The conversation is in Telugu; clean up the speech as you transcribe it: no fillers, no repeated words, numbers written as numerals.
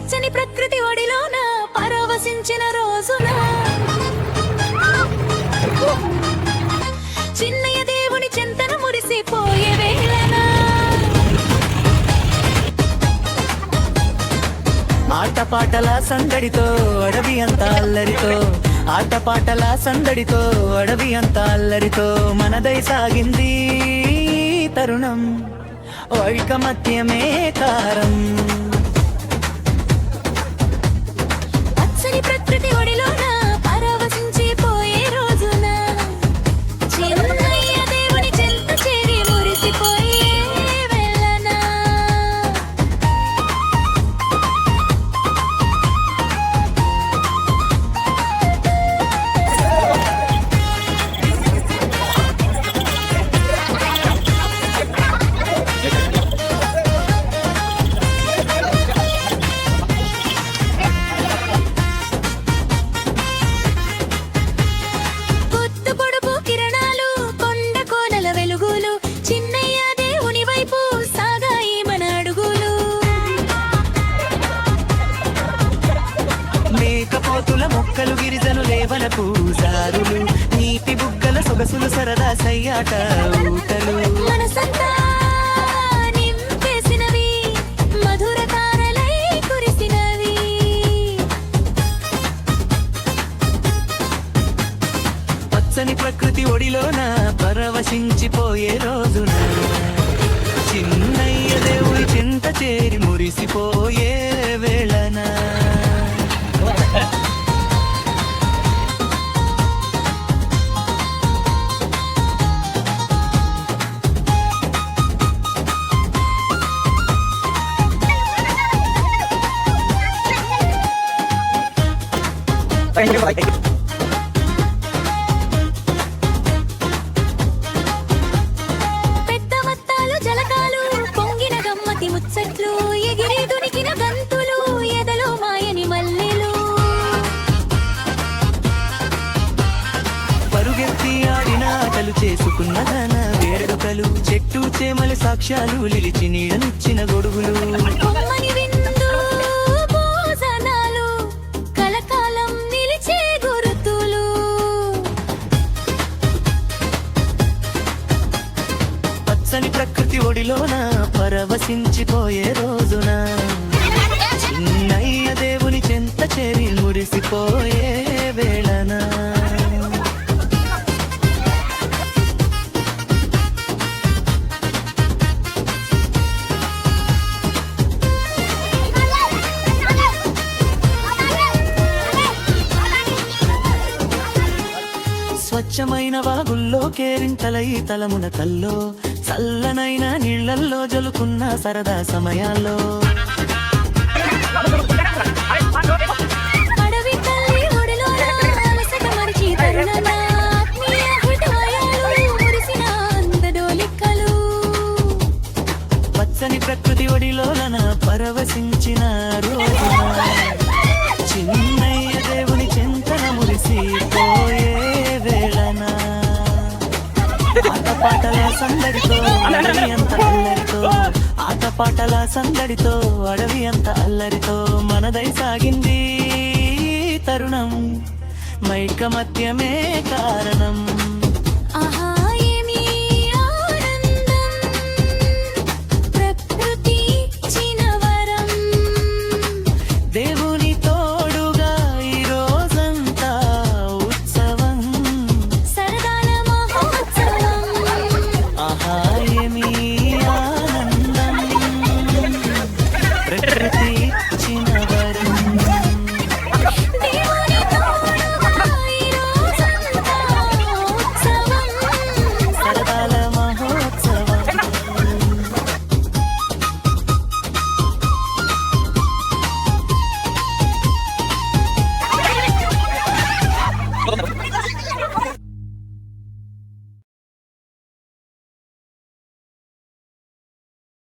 పచ్చని ప్రకృతి ఒడిలోన పరవశించిన రోజున చిన్నయ్య దేవుని చింతన మురిసిపోయే వేళన ఆటపాటల సందడితో అడవి అంత అల్లరితో ఆటపాటల సందడితో అడవి అంత అల్లరితో మనదై సాగింది తరుణం ఐకమత్యమే కారం పచ్చని ప్రకృతి ఒడిలోన పరవశించిపోయే రోజున చిన్నయ్య దేవుని చింత చేరి మురిసిపోయే వేళన పొద్దు పొడుపు కిరణాలు కొండ కోనల వెలుగులు చిన్నయ్య దేవుని వైపు సాగాయి మన అడుగులు మేకపోతుల మొక్కలు గిరిజను లేవల పూజారులు నీటి బుగ్గల సొగసులు సరదా సయ్యాట ఊటలు మనసంతా నింపేసినవి మధుర తారలై కురిసినవి పచ్చని ప్రకృతి ఒడిలోన పరవశించిపోయే రోజున చిన్నయ్య దేవుడి చింత చేరి మురిసిపోయే వేళన పెద్ద మత్తాలు జలకాలు పొంగిన గమ్మతి ముచ్చట్లు ఎగిరి దునికిన గంతులు ఎదలో మాయని మల్లెలు పరుగెత్తి ఆడిన ఆటలు చేసుకున్న ధన వేడుకలు చెట్టు చేమల సాక్ష్యాలు నిలిచి నీడనిచ్చిన గొడుగులు కొమ్మని విందు భోజనాలు కలకాలం నిలిచే గురుతులు పచ్చని ప్రకృతి ఒడిలోన పరవశించిపోయే రోజున చిన్నయ్య దేవుని చెంత చేరి మురిసిపోయే వేళన స్వచ్ఛమైన వాగుల్లో కేరింతలై తలమున కల్లో చల్లనైన నీళ్లల్లో జలుకున్న సరదా సమయాల్లో అడవి తల్లి ఒడిలోన అలసట మరిచి తరుణన ఆత్మీయ హృదయాలు మురిసిన అందడోలికలు పచ్చని ప్రకృతి ఒడిలోన పరవశించిన రోజున చిన్నయ్య దేవుని చింతన మురిసిపోయే వేళన ఆటపాటల సందడితో అడవి అంత అల్లరితో ఆటపాటల సందడితో అడవి అంత అల్లరితో మనదై సాగింది తరుణం మైకమత్యమే కారణం